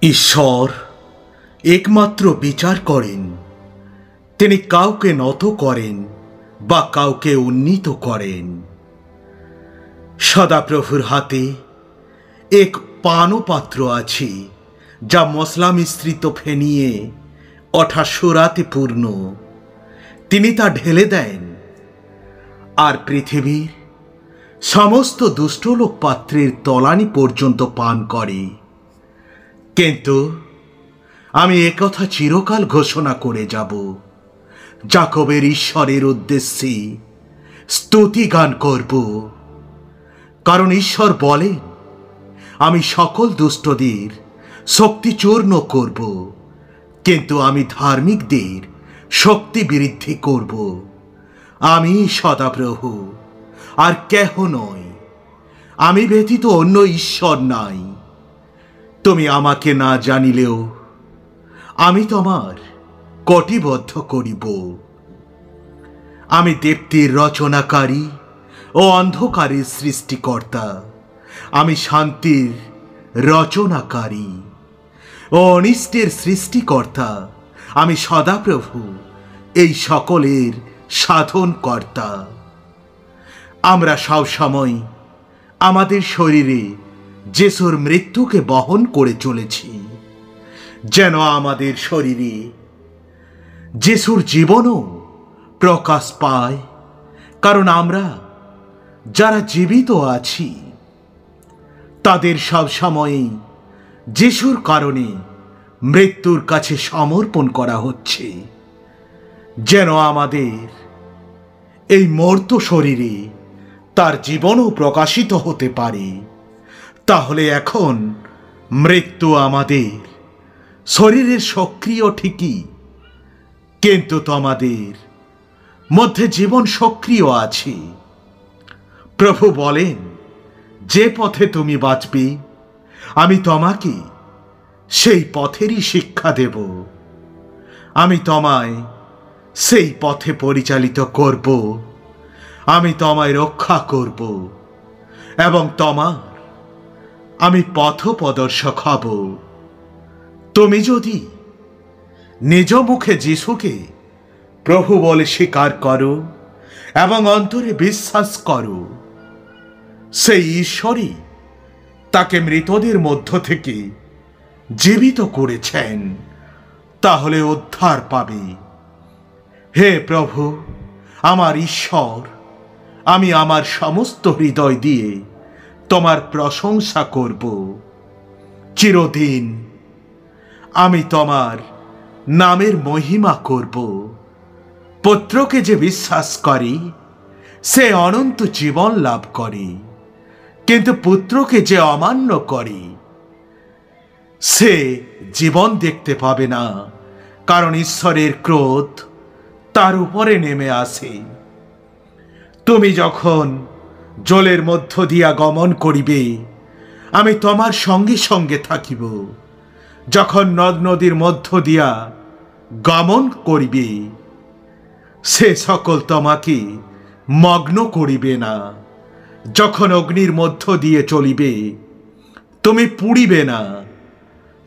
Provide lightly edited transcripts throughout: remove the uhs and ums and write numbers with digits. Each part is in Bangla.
ঈশ্বর একমাত্র বিচার করেন। তিনি কাউকে নত করেন বা কাউকে উন্নীত করেন। সদাপ্রভুর হাতে এক পানপাত্র আছে, যা মশলা মিশ্রিত ফেনিয়ে ওঠা সুরাতে পূর্ণ। তিনি তা ঢেলে দেন, আর পৃথিবীর সমস্ত দুষ্টলোক পাত্রের তলানি পর্যন্ত পান করে। কিন্তু আমি একথা চিরকাল ঘোষণা করে যাব, যাকবের ঈশ্বরের উদ্দেশ্যে স্তুতি গান করব। কারণ ঈশ্বর বলেন, আমি সকল দুষ্টদের শক্তিচূর্ণ করব, কিন্তু আমি ধার্মিকদের শক্তি বৃদ্ধি করব। আমি সদাপ্রভু, আর কেহ নয়। আমি ব্যতীত অন্য ঈশ্বর নাই। তুমি আমাকে না জানিলেও আমি তোমার কটিবদ্ধ করিব। আমি দীপ্তির রচনাকারী ও অন্ধকারের সৃষ্টিকর্তা। আমি শান্তির রচনাকারী ও অনিষ্টের সৃষ্টিকর্তা। আমি সদাপ্রভু, এই সকলের সাধনকর্তা। আমরা সবসময় আমাদের শরীরে যিশুর মৃত্যুকে বহন করে চলেছি, যেন আমাদের শরীরে যিশুর জীবনও প্রকাশ পায়। কারণ আমরা যারা জীবিত আছি, তাদের সব সময়ই যিশুর কারণে মৃত্যুর কাছে সমর্পণ করা হচ্ছে, যেন আমাদের এই মর্ত শরীরে তার জীবনও প্রকাশিত হতে পারে। তাহলে এখন মৃত্যু আমাদের শরীরের সক্রিয় ঠিকই, কিন্তু তোমাদের মধ্যে জীবন সক্রিয় আছে। প্রভু বলেন, যে পথে তুমি বাঁচবে, আমি তোমাকে সেই পথেরই শিক্ষা দেব। আমি তোমায় সেই পথে পরিচালিত করব। আমি তোমায় রক্ষা করব এবং আমি পথ প্রদর্শক হব। তুমি যদি নিজ মুখে যিশুকে প্রভু বলে স্বীকার করো এবং অন্তরে বিশ্বাস করো, সেই ঈশ্বরই তাকে মৃতদের মধ্য থেকে জীবিত করেছেন, তাহলে উদ্ধার পাবে। হে প্রভু, আমার ঈশ্বর, আমি আমার সমস্ত হৃদয় দিয়ে তোমার প্রশংসা করব। চিরদিন আমি তোমার নামের মহিমা করব। পুত্রকে যে বিশ্বাস করে সে অনন্ত জীবন লাভ করে, কিন্তু পুত্রকে যে অমান্য করে সে জীবন দেখতে পাবে না, কারণ ঈশ্বরের ক্রোধ তার উপরে নেমে আসে। তুমি যখন জলের মধ্য দিয়া গমন করিবে, আমি তোমার সঙ্গে সঙ্গে থাকিব। যখন নদ নদীর মধ্য দিয়া গমন করিবে, সে সকল তোমাকে মগ্ন করিবে না। যখন অগ্নির মধ্য দিয়ে চলিবে, তুমি পুড়িবে না,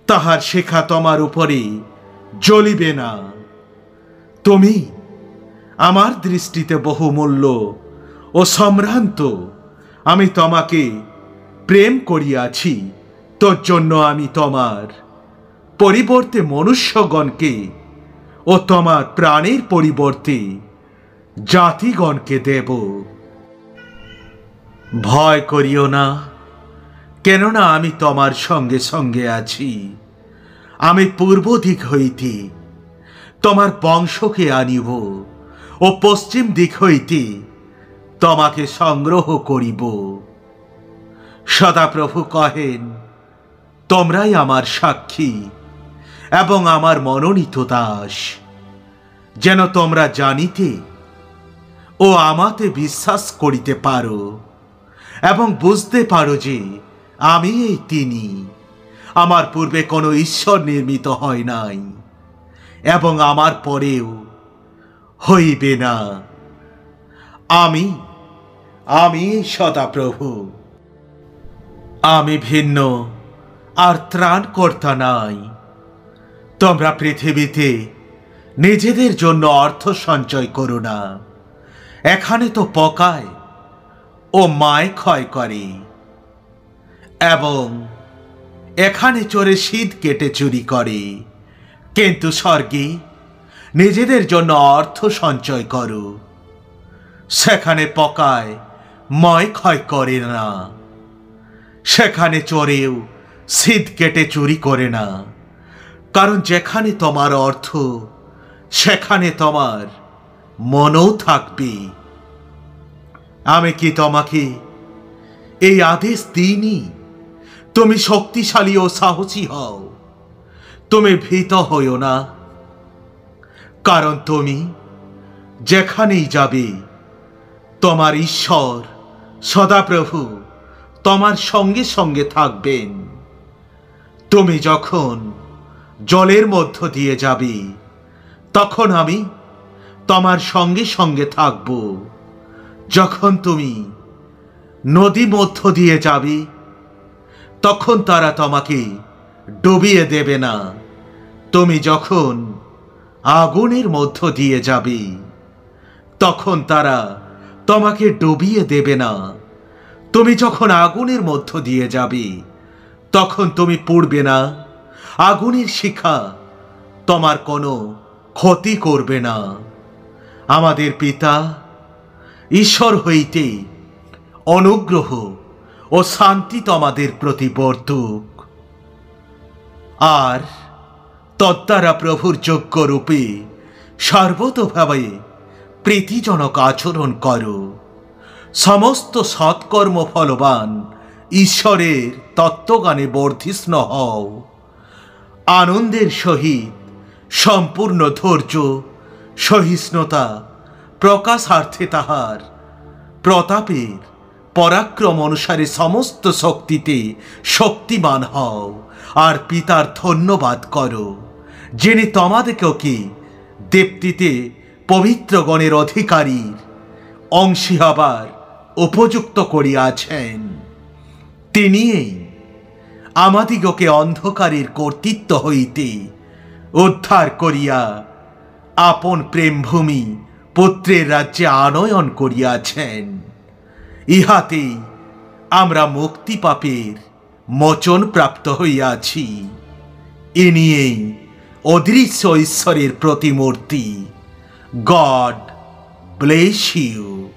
তাহার শিখা তোমার উপরে জ্বলিবে না। তুমি আমার দৃষ্টিতে বহুমূল্য ও সম্ভ্রান্ত। আমি তোমাকে প্রেম করিয়াছি, তোর জন্য আমি তোমার পরিবর্তে মনুষ্যগণকে ও তোমার প্রাণের পরিবর্তে জাতিগণকে দেব। ভয় করিও না, কেননা আমি তোমার সঙ্গে সঙ্গে আছি। আমি পূর্ব দিক হইতে তোমার বংশকে আনিব ও পশ্চিম দিক হইতে তোমাকে সংগ্রহ করিব। সদাপ্রভু কহেন, তোমরাই আমার সাক্ষী এবং আমার মনোনীত দাস, যেন তোমরা জানিতে ও আমাতে বিশ্বাস করিতে পারো এবং বুঝতে পারো যে আমি এই তিনি। আমার পূর্বে কোনো ঈশ্বর নির্মিত হয় নাই এবং আমার পরেও হইবে না। আমি সদাপ্রভু। আমি ভিন্ন আর ত্রাণকর্তা নাই। তোমরা পৃথিবীতে নিজেদের জন্য অর্থ সঞ্চয় করো না, এখানে তো পকায় ও মায় ক্ষয় করে, এবং এখানে চোরে শীত কেটে চুরি করে, কিন্তু স্বর্গে নিজেদের জন্য অর্থ সঞ্চয় করো, সেখানে পকায় ময় ক্ষয় করে না, সেখানে চোরেও শীত কেটে চুরি করে না। কারণ যেখানে তোমার অর্থ সেখানে তোমার মনও থাকবে। আমি কি তোমাকে এই আদেশ দিইনি? তুমি শক্তিশালী ও সাহসী হও, তুমি ভীত হইও না, কারণ তুমি যেখানেই যাবে তোমার ঈশ্বর সদাপ্রভু তোমার সঙ্গে সঙ্গে থাকবেন। তুমি যখন জলের মধ্য দিয়ে যাবে তখন আমি তোমার সঙ্গে সঙ্গে থাকব। যখন তুমি নদী মধ্য দিয়ে যাবে তখন তারা তোমাকে ডুবিয়ে দেবে না। তুমি যখন আগুনের মধ্য দিয়ে যাবে তখন তারা তোমাকে ডুবিয়ে দেবে না। তুমি যখন আগুনের মধ্য দিয়ে যাবে তখন তুমি পুড়বে না, আগুনের শিখা তোমার কোনো ক্ষতি করবে না। আমাদের পিতা ঈশ্বর হইতে অনুগ্রহ ও শান্তি তোমাদের প্রতি বর্তুক। আর তদ্বারা প্রভুর যোগ্য রূপে সর্বতোভাবে প্রীতিজনক আচরণ করো। সমস্ত সৎকর্ম ফলবান ঈশ্বরের তত্ত্বজ্ঞানে বর্ধিষ্ণু হও। আনন্দের সহিত সম্পূর্ণ ধৈর্য সহিষ্ণুতা প্রকাশার্থে তাহার প্রতাপের পরাক্রম অনুসারে সমস্ত শক্তিতে শক্তিমান হও। আর পিতার ধন্যবাদ করো, যিনি তোমাদেরকে দীপ্তিতে পবিত্রগণের অধিকারীর অংশী হবার উপযুক্ত করিয়াছেন। তিনিই আমাদিগকে অন্ধকারের কর্তৃত্ব হইতে উদ্ধার করিয়া আপন প্রেমভূমি পুত্রের রাজ্যে আনয়ন করিয়াছেন। ইহাতেই আমরা মুক্তি পাপের মোচন প্রাপ্ত হইয়াছি। ইনিয়েই অদৃশ্য ঈশ্বরের প্রতিমূর্তি। God bless you.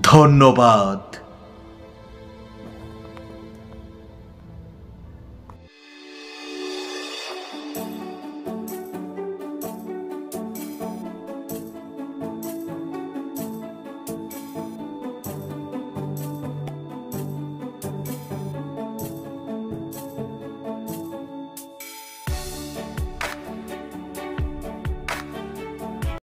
ধন্যবাদ।